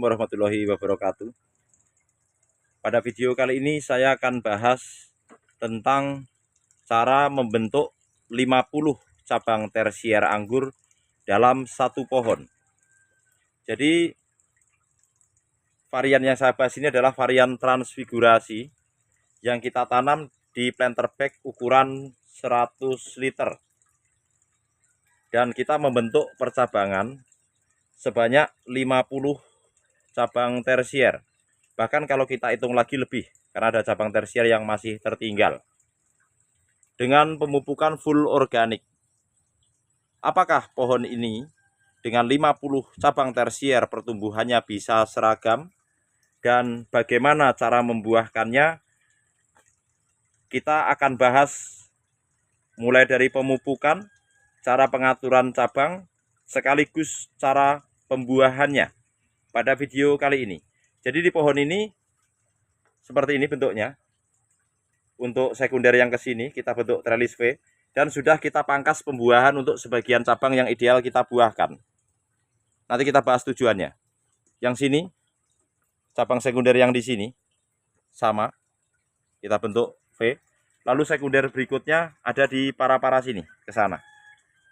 Assalamualaikum warahmatullahi wabarakatuh. Pada video kali ini saya akan bahas tentang cara membentuk 50 cabang tersier anggur dalam satu pohon. Jadi varian yang saya bahas ini adalah varian transfigurasi yang kita tanam di planter bag ukuran 100 liter. Dan kita membentuk percabangan sebanyak 50 cabang tersier. Bahkan kalau kita hitung lagi lebih, karena ada cabang tersier yang masih tertinggal. Dengan pemupukan full organik. Apakah pohon ini dengan 50 cabang tersier pertumbuhannya bisa seragam? Dan bagaimana cara membuahkannya? Kita akan bahas mulai dari pemupukan, cara pengaturan cabang, sekaligus cara pembuahannya pada video kali ini. Jadi di pohon ini seperti ini bentuknya. Untuk sekunder yang ke sini kita bentuk trellis V dan sudah kita pangkas pembuahan untuk sebagian cabang yang ideal kita buahkan. Nanti kita bahas tujuannya. Yang sini cabang sekunder yang di sini sama kita bentuk V. Lalu sekunder berikutnya ada di para-para sini ke sana.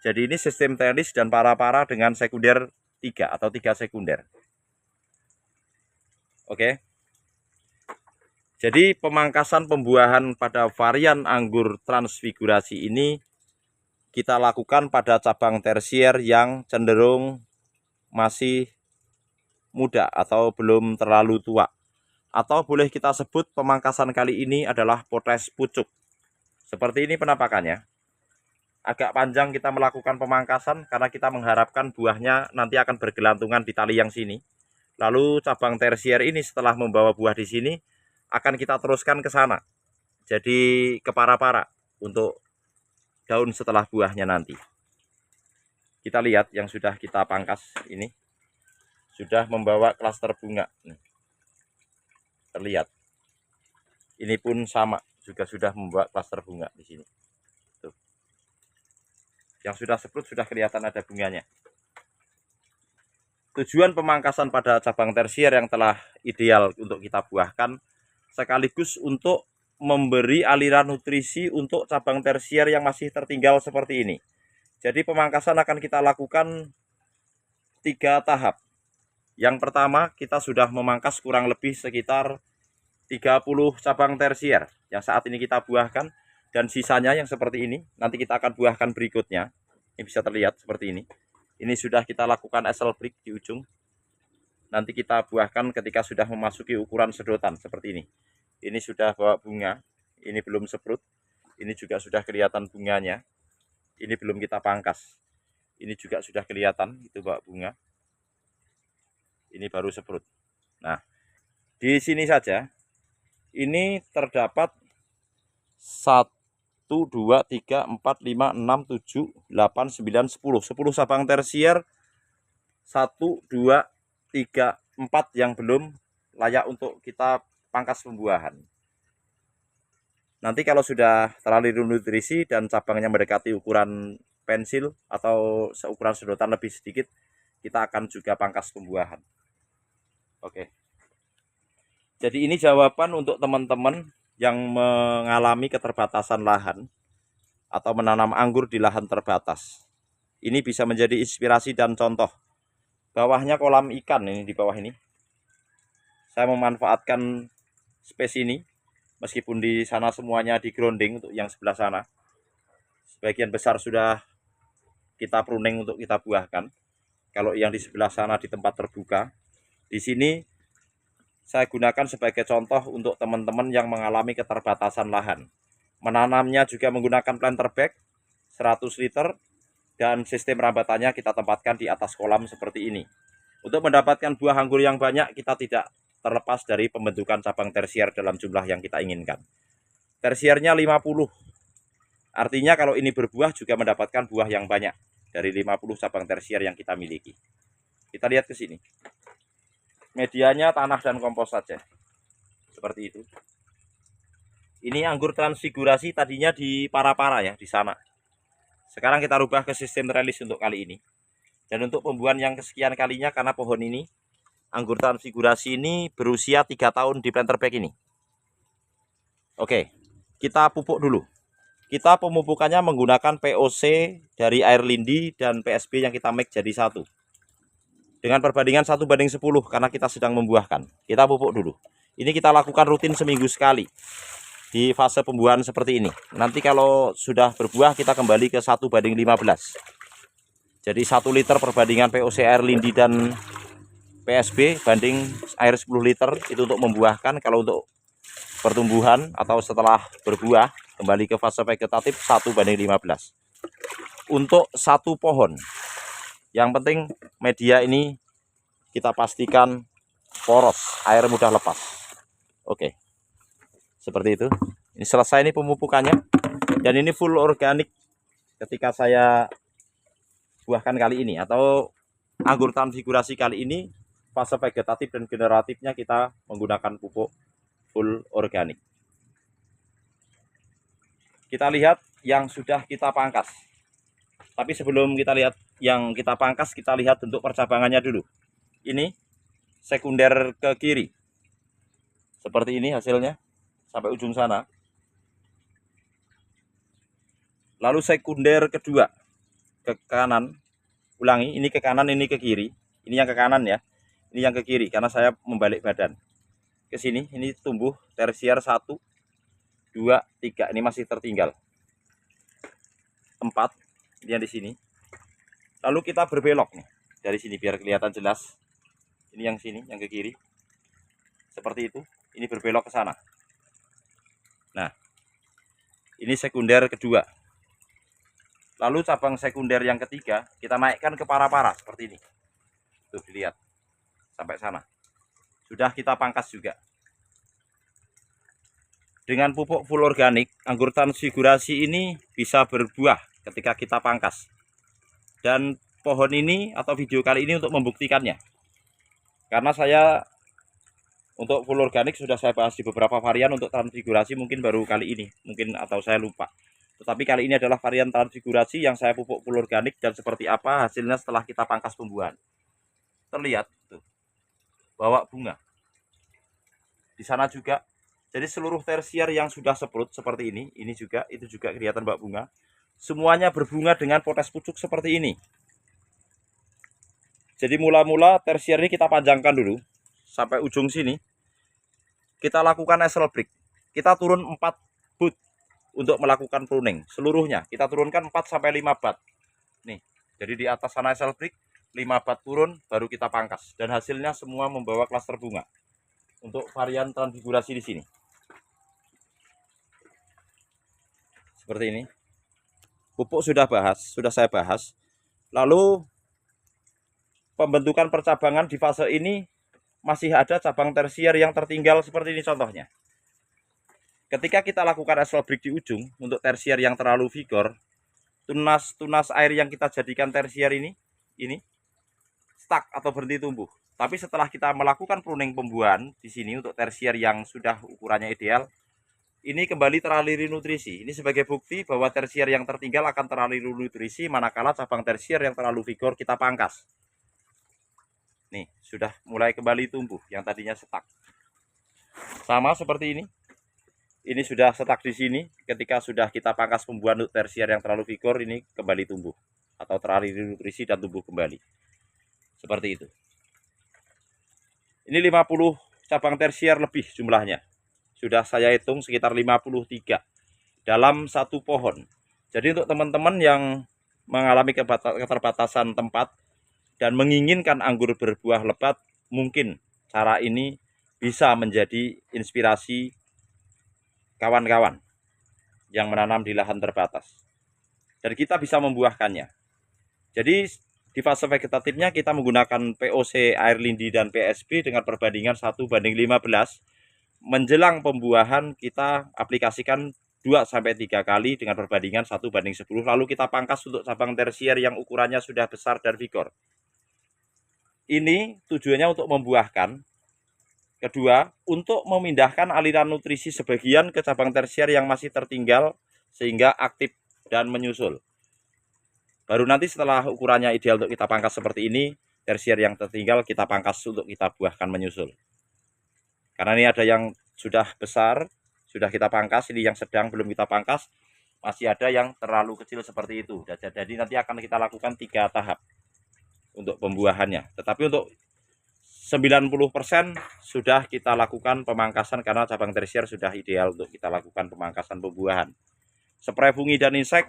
Jadi ini sistem trellis dan para-para dengan sekunder 3 atau 3 sekunder. Oke. Jadi pemangkasan pembuahan pada varian anggur transfigurasi ini kita lakukan pada cabang tersier yang cenderung masih muda atau belum terlalu tua. Atau boleh kita sebut pemangkasan kali ini adalah potes pucuk. Seperti ini penampakannya. Agak panjang kita melakukan pemangkasan karena kita mengharapkan buahnya nanti akan bergelantungan di tali yang sini. Lalu cabang tersier ini setelah membawa buah di sini akan kita teruskan ke sana. Jadi ke para-para untuk daun setelah buahnya nanti. Kita lihat yang sudah kita pangkas ini sudah membawa klaster bunga. Terlihat. Ini pun sama, juga sudah membawa klaster bunga di sini. Tuh. Yang sudah seprut sudah kelihatan ada bunganya. Tujuan pemangkasan pada cabang tersier yang telah ideal untuk kita buahkan sekaligus untuk memberi aliran nutrisi untuk cabang tersier yang masih tertinggal seperti ini. Jadi pemangkasan akan kita lakukan 3 tahap. Yang pertama kita sudah memangkas kurang lebih sekitar 30 cabang tersier yang saat ini kita buahkan. Dan sisanya yang seperti ini nanti kita akan buahkan berikutnya. Ini bisa terlihat seperti ini. Ini sudah kita lakukan esel break di ujung. Nanti kita buahkan ketika sudah memasuki ukuran sedotan seperti ini. Ini sudah bawa bunga. Ini belum seprut. Ini juga sudah kelihatan bunganya. Ini belum kita pangkas. Ini juga sudah kelihatan itu bawa bunga. Ini baru seprut. Nah, di sini saja ini terdapat 1, 2, 3, 4, 5, 6, 7, 8, 9, 10. 10 cabang tersier. 1, 2, 3, 4 yang belum layak untuk kita pangkas pembuahan. Nanti kalau sudah terlalu nutrisi dan cabangnya mendekati ukuran pensil atau seukuran sedotan lebih sedikit, kita akan juga pangkas pembuahan. Oke. Jadi ini jawaban untuk teman-teman yang mengalami keterbatasan lahan atau menanam anggur di lahan terbatas. Ini bisa menjadi inspirasi dan contoh. Bawahnya kolam ikan ini di bawah ini. Saya memanfaatkan space ini meskipun di sana semuanya di grounding untuk yang sebelah sana. Sebagian besar sudah kita pruning untuk kita buahkan. Kalau yang di sebelah sana di tempat terbuka, di sini saya gunakan sebagai contoh untuk teman-teman yang mengalami keterbatasan lahan. Menanamnya juga menggunakan planter bag 100 liter dan sistem rambatannya kita tempatkan di atas kolam seperti ini. Untuk mendapatkan buah anggur yang banyak kita tidak terlepas dari pembentukan cabang tersier dalam jumlah yang kita inginkan. Tersiernya 50. Artinya kalau ini berbuah juga mendapatkan buah yang banyak dari 50 cabang tersier yang kita miliki. Kita lihat ke sini. Medianya tanah dan kompos saja. Seperti itu. Ini anggur transfigurasi tadinya di para-para ya, di sana. Sekarang kita rubah ke sistem trellis untuk kali ini. Dan untuk pembuahan yang kesekian kalinya karena pohon ini anggur transfigurasi ini berusia 3 tahun di planter bag ini. Oke, kita pupuk dulu. Kita pemupukannya menggunakan POC dari air lindi dan PSB yang kita mix jadi satu. Dengan perbandingan 1:10 karena kita sedang membuahkan. Kita pupuk dulu. Ini kita lakukan rutin seminggu sekali di fase pembuahan seperti ini. Nanti kalau sudah berbuah kita kembali ke 1:15. Jadi 1 liter perbandingan POC air lindi dan PSB banding air 10 liter itu untuk membuahkan. Kalau untuk pertumbuhan atau setelah berbuah kembali ke fase vegetatif 1:15. Untuk satu pohon, yang penting media ini kita pastikan poros, air mudah lepas. Oke, seperti itu. Ini selesai nih pemupukannya, dan ini full organik ketika saya buahkan kali ini, atau anggur transfigurasi kali ini fase vegetatif dan generatifnya kita menggunakan pupuk full organik. Kita lihat yang sudah kita pangkas. Tapi sebelum kita lihat yang kita pangkas, kita lihat bentuk percabangannya dulu. Ini sekunder ke kiri. Seperti ini hasilnya sampai ujung sana. Lalu sekunder kedua ke kanan. Ulangi, ini ke kanan, ini ke kiri. Ini yang ke kanan ya. Ini yang ke kiri karena saya membalik badan. Ke sini, ini tumbuh tersier 1, 2, 3. Ini masih tertinggal. 4, ini yang di sini. Lalu kita berbelok nih dari sini biar kelihatan jelas. Ini yang sini, yang ke kiri. Seperti itu. Ini berbelok ke sana. Nah, ini sekunder kedua. Lalu cabang sekunder yang ketiga kita naikkan ke para-para seperti ini. Tuh dilihat sampai sana. Sudah kita pangkas juga. Dengan pupuk full organik, anggur transfigurasi ini bisa berbuah ketika kita pangkas. Dan pohon ini atau video kali ini untuk membuktikannya. Karena saya untuk full organik sudah saya bahas di beberapa varian, untuk transfigurasi mungkin baru kali ini, mungkin atau saya lupa. Tetapi kali ini adalah varian transfigurasi yang saya pupuk full organik, dan seperti apa hasilnya setelah kita pangkas pembuahan. Terlihat tuh, bawa bunga. Di sana juga. Jadi seluruh tersier yang sudah seprut seperti ini juga, itu juga kelihatan bawa bunga. Semuanya berbunga dengan potes pucuk seperti ini. Jadi mula-mula tersier ini kita panjangkan dulu sampai ujung sini. Kita lakukan nasal break. Kita turun 4 boot untuk melakukan pruning seluruhnya. Kita turunkan 4-5 bat. Nih, jadi di atas sana nasal break 5 bat turun, baru kita pangkas. Dan hasilnya semua membawa klaster bunga. Untuk varian transfigurasi di sini. Seperti ini. Pupuk sudah saya bahas. Lalu pembentukan percabangan di fase ini masih ada cabang tersier yang tertinggal seperti ini contohnya. Ketika kita lakukan nasal break di ujung untuk tersier yang terlalu vigor, tunas air yang kita jadikan tersier ini stuck atau berhenti tumbuh. Tapi setelah kita melakukan pruning pembuahan di sini untuk tersier yang sudah ukurannya ideal, ini kembali teraliri nutrisi. Ini sebagai bukti bahwa tersier yang tertinggal akan teraliri nutrisi manakala cabang tersier yang terlalu vigor kita pangkas. Nih, sudah mulai kembali tumbuh yang tadinya stuck. Sama seperti ini. Ini sudah stuck di sini. Ketika sudah kita pangkas pembuahan untuk tersier yang terlalu vigor, ini kembali tumbuh atau teraliri nutrisi dan tumbuh kembali. Seperti itu. Ini 50 cabang tersier lebih jumlahnya. Sudah saya hitung sekitar 53 dalam satu pohon. Jadi untuk teman-teman yang mengalami keterbatasan tempat dan menginginkan anggur berbuah lebat, mungkin cara ini bisa menjadi inspirasi kawan-kawan yang menanam di lahan terbatas. Dan kita bisa membuahkannya. Jadi di fase vegetatifnya kita menggunakan POC air lindi dan PSB dengan perbandingan 1:15. Menjelang pembuahan kita aplikasikan 2-3 kali dengan perbandingan 1:10. Lalu kita pangkas untuk cabang tersier yang ukurannya sudah besar dan vigor. Ini tujuannya untuk membuahkan. Kedua, untuk memindahkan aliran nutrisi sebagian ke cabang tersier yang masih tertinggal sehingga aktif dan menyusul. Baru nanti setelah ukurannya ideal untuk kita pangkas seperti ini, tersier yang tertinggal kita pangkas untuk kita buahkan menyusul. Karena ini ada yang sudah besar, sudah kita pangkas, ini yang sedang belum kita pangkas, masih ada yang terlalu kecil seperti itu. Jadi nanti akan kita lakukan 3 tahap untuk pembuahannya. Tetapi untuk 90% sudah kita lakukan pemangkasan karena cabang tersier sudah ideal untuk kita lakukan pemangkasan pembuahan. Spray fungi dan insek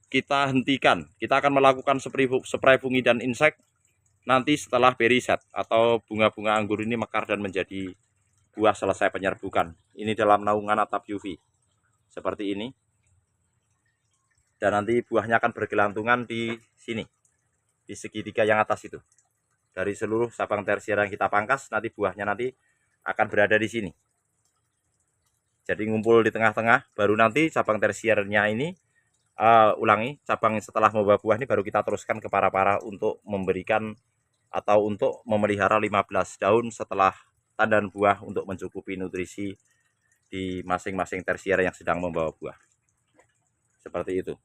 kita hentikan. Kita akan melakukan spray fungi dan insek nanti setelah berry set atau bunga-bunga anggur ini mekar dan menjadi buah selesai penyerbukan. Ini dalam naungan atap UV seperti ini. Dan nanti buahnya akan bergelantungan di sini, di segitiga yang atas itu. Dari seluruh cabang tersier yang kita pangkas, nanti buahnya nanti akan berada di sini. Jadi ngumpul di tengah-tengah, baru nanti cabang tersiernya ini cabang setelah membawa buah ini baru kita teruskan ke para-para untuk memberikan atau untuk memelihara 15 daun setelah tandan buah untuk mencukupi nutrisi di masing-masing tersier yang sedang membawa buah. Seperti itu.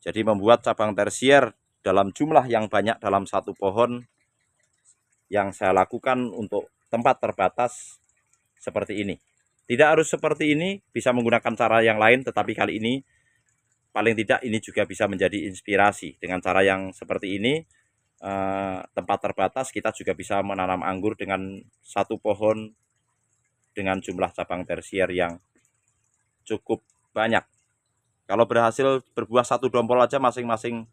Jadi membuat cabang tersier dalam jumlah yang banyak dalam satu pohon yang saya lakukan untuk tempat terbatas seperti ini. Tidak harus seperti ini, bisa menggunakan cara yang lain, tetapi kali ini paling tidak ini juga bisa menjadi inspirasi. Dengan cara yang seperti ini, tempat terbatas kita juga bisa menanam anggur dengan satu pohon dengan jumlah cabang tersier yang cukup banyak. Kalau berhasil berbuah satu dompol aja masing-masing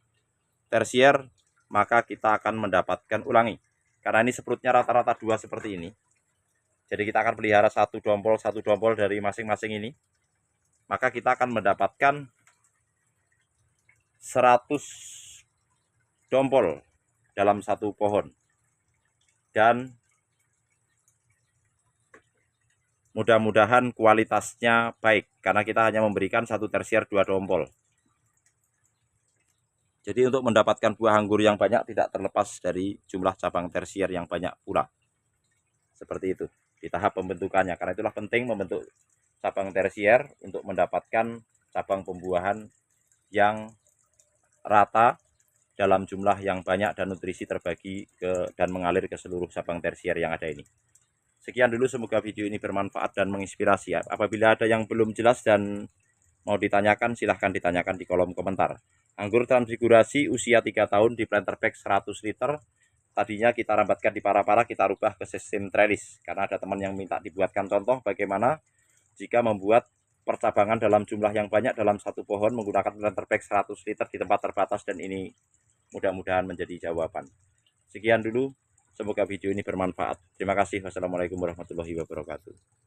tersier, maka kita akan mendapatkan, ulangi, karena ini seprutnya rata-rata 2 seperti ini. Jadi kita akan pelihara satu dompol dari masing-masing ini, maka kita akan mendapatkan 100 dompol dalam satu pohon. Dan mudah-mudahan kualitasnya baik, karena kita hanya memberikan satu tersier 2 dompol. Jadi untuk mendapatkan buah anggur yang banyak tidak terlepas dari jumlah cabang tersier yang banyak pula. Seperti itu di tahap pembentukannya. Karena itulah penting membentuk cabang tersier untuk mendapatkan cabang pembuahan yang rata dalam jumlah yang banyak dan nutrisi terbagi dan mengalir ke seluruh cabang tersier yang ada ini. Sekian dulu, semoga video ini bermanfaat dan menginspirasi. Apabila ada yang belum jelas dan mau ditanyakan, silahkan ditanyakan di kolom komentar. Anggur transfigurasi usia 3 tahun di planter bag 100 liter. Tadinya kita rambatkan di para-para, kita rubah ke sistem trellis. Karena ada teman yang minta dibuatkan contoh bagaimana jika membuat percabangan dalam jumlah yang banyak dalam satu pohon menggunakan planter bag 100 liter di tempat terbatas, dan ini mudah-mudahan menjadi jawaban. Sekian dulu, semoga video ini bermanfaat. Terima kasih. Wassalamualaikum warahmatullahi wabarakatuh.